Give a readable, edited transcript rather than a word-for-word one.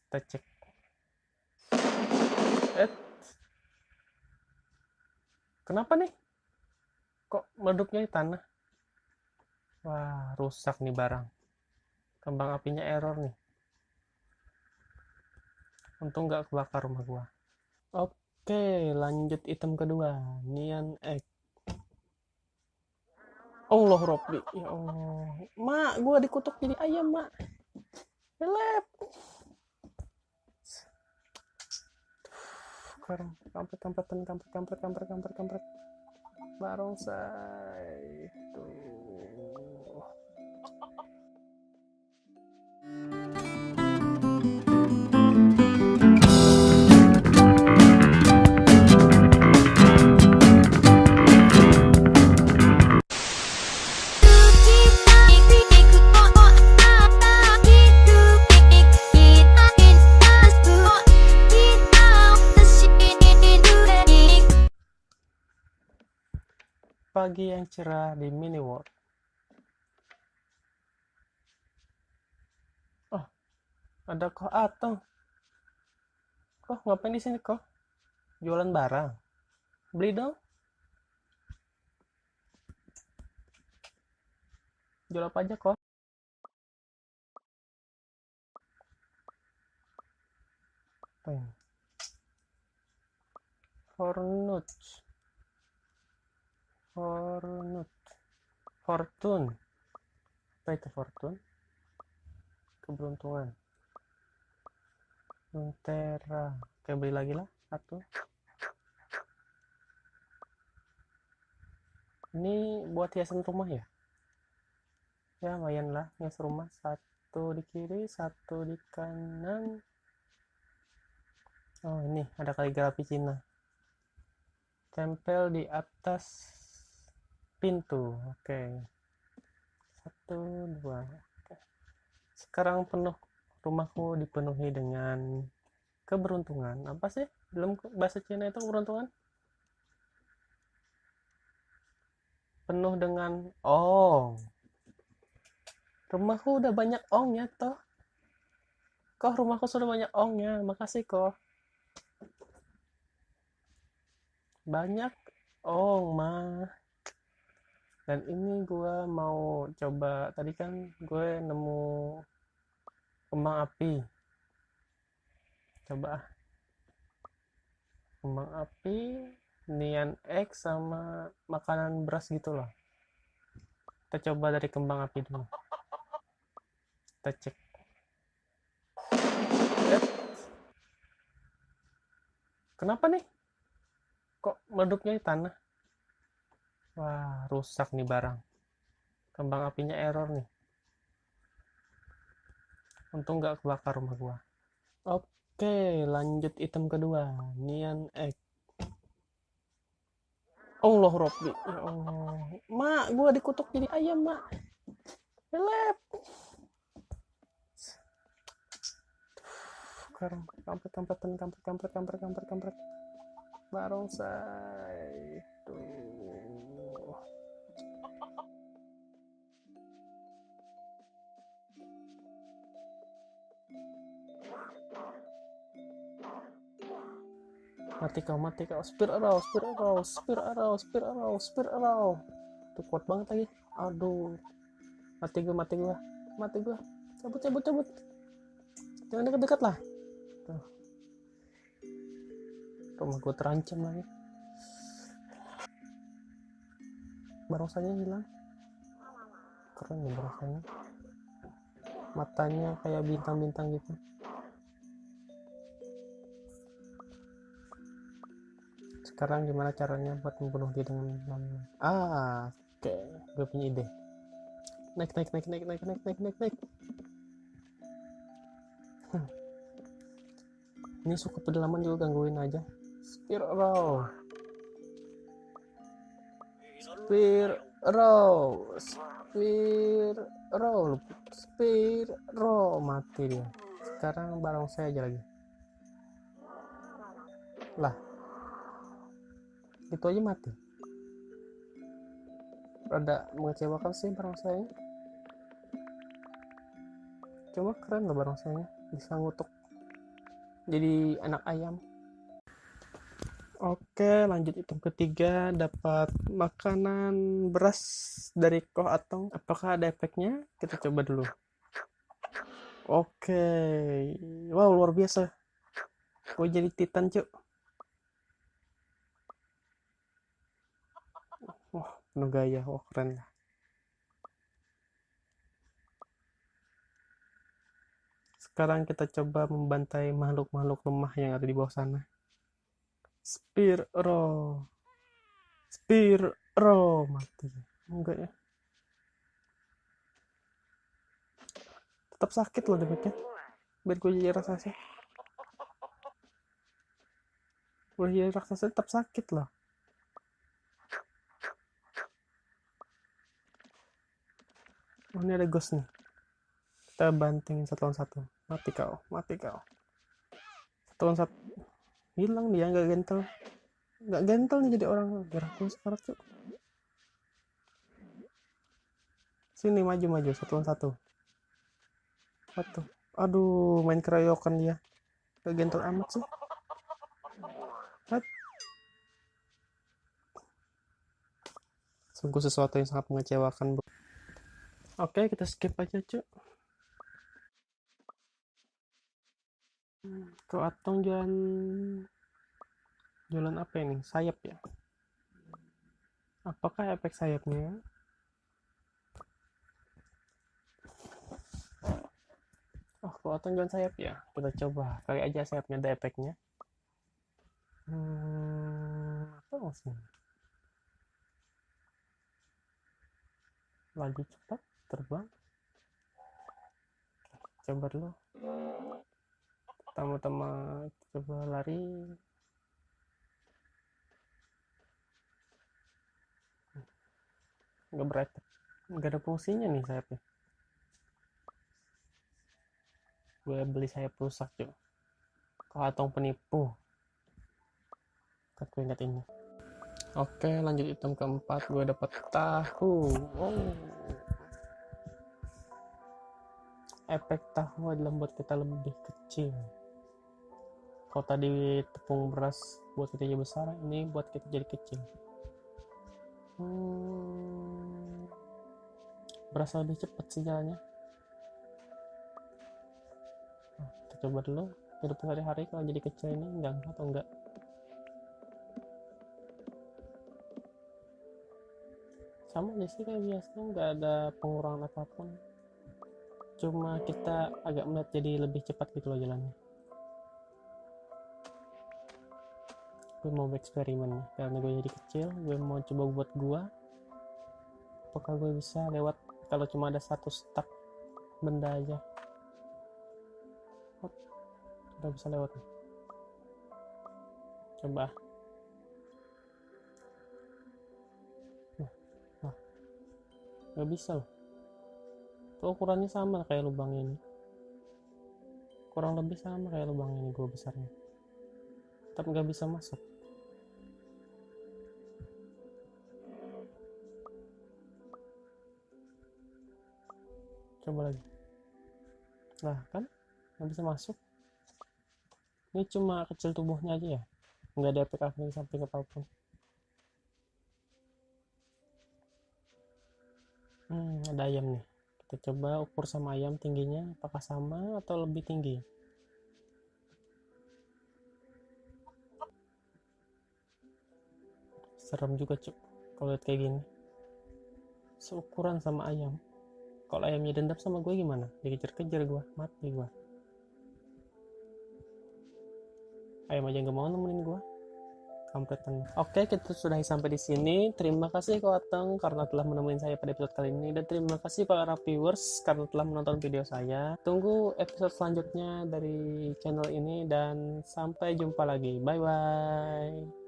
Kita cek. Eh, kenapa nih? Kok meleduknya di tanah? Wah, rusak nih barang. Kembang apinya error nih. Untung nggak kebakar rumah gua. Oke, lanjut item kedua. Nian egg. Allah Robbi. Ya Allah. Mak, gua dikutuk jadi ayam, mak. Help. Sekarang kampret kampretan kampret. Barongsai. Tuh. Pagi yang cerah di mini world. Oh, ada kok Ateng. Kok ngapain di sini kok? Jualan barang. Beli dong. Jual apa aja kok? Apa ini? Fortune. Apa itu fortune? Keberuntungan. Lentera. Oke, beli lagi lah satu. Ini buat hiasan rumah ya? Ya lumayan lah, hias rumah. Satu di kiri, satu di kanan. Oh ini ada kaligrafi Cina. Tempel di atas pintu. Oke. Satu, dua. Oke. Sekarang rumahku dipenuhi dengan keberuntungan. Apa sih? Belum bahasa Cina itu keberuntungan? Penuh dengan rumahku udah banyak ongnya toh. Kok rumahku sudah banyak ongnya. Makasih kok. Banyak mah. Dan ini gue mau coba, tadi kan gue nemu kembang api. Coba kembang api, nian egg sama makanan beras gitu loh. Kita coba dari kembang api dulu. Kita cek. Kenapa nih? Kok meleduknya di tanah? Wah, rusak nih barang. Kembang apinya error nih. Untung nggak kebakar rumah gua. Oke, lanjut item kedua. Nian egg. Allah Robbi. Ya Allah. Mak, gua dikutuk jadi ayam, mak. Help. Sekarang kampret. Barongsai. Tuh. Mati kau. Spear arrow. Tuh kuat banget lagi. Aduh. Mati gua. Cabut. Jangan dekat-dekat lah. Tuh. Rumah gua terancam lagi. Barongsainya hilang. Keren ya barongsainya. Matanya kayak bintang-bintang gitu. Sekarang gimana caranya buat membunuh dia dengan oke, gue punya ide. Naik. Ini suka pedalaman juga, gangguin aja. Spear row, mati dia. Sekarang barongsai aja lagi. Lah, itu aja mati. Rada mengecewakan sih barongsainya. Cuma keren loh barongsainya, bisa ngutuk jadi anak ayam. Oke, lanjut hitung ketiga, dapat makanan beras dari Koh Atong. Apakah ada efeknya? Kita coba dulu. Oke, wow, luar biasa. Gue jadi titan, cuk. Wah, penuh gaya. Wah, keren lah. Sekarang kita coba membantai makhluk-makhluk lemah yang ada di bawah sana. Spear Row. Mati. Enggak ya. Tetap sakit loh damage-nya. Biar gue jadi raksasa. Gue jadi raksasa tetap sakit loh. Oh, ini ada ghost nih. Kita banting satu lawan satu. Mati kau. Satu lawan satu. Hilang dia, nggak gentle. Nggak gentle nih jadi orang. Gerak gue sekarat tuh. Sini maju satu lawan satu. What? Aduh, main keroyokan dia. Nggak gentle amat sih. What? Sungguh sesuatu yang sangat mengecewakan. Oke, kita skip aja, cuk. Kok Atong jualan apa ini? Sayap ya? Apakah efek sayapnya? Oh, kok Atong jualan sayap ya? Kita coba. Kali aja sayapnya ada efeknya. Apa maksudnya? Lagi cepat terbang. Coba dulu. Pertama-tama coba lari. Nggak berefek. Nggak ada fungsinya nih sayapnya. Gue beli sayap rusak cuy. Kau Atong penipu. Aku ingat ini. Oke, lanjut item keempat. Gue dapat tahu. Oh. Efek tahu adalah membuat kita lebih kecil. Kalau tadi tepung beras buat kita jadi besar, ini buat kita jadi kecil. Berasa lebih cepat sih jalannya. Nah, kita coba dulu hidup sehari-hari kalau jadi kecil ini ganggu atau enggak. Sama aja sih kayak biasa, nggak ada pengurangan apapun, cuma kita agak melihat jadi lebih cepat gitu loh jalannya. Gue mau eksperimen nih, karena gue jadi kecil, gue mau coba buat gua apakah gue bisa lewat kalau cuma ada satu stack benda aja. Udah bisa lewat nih. Coba. Nggak bisa loh. Tuh ukurannya sama kayak lubang ini. Kurang lebih sama kayak lubang ini, gua besarnya. Tapi nggak bisa masuk. Coba lagi. Nah kan nggak bisa masuk. Ini cuma kecil tubuhnya aja ya. Nggak ada efek samping apapun. Ada ayam nih. Kita coba ukur sama ayam tingginya. Apakah sama atau lebih tinggi? Serem juga cuk kalau lihat kayak gini. Seukuran sama ayam. Kalau ayamnya dendam sama gue gimana? Dikejar-kejar gue, mati gue. Ayam aja nggak mau nemenin gue. Kampretan. Oke, kita sudah sampai di sini. Terima kasih Ko Atong karena telah menemuin saya pada episode kali ini, dan terima kasih para viewers karena telah menonton video saya. Tunggu episode selanjutnya dari channel ini dan sampai jumpa lagi. Bye bye.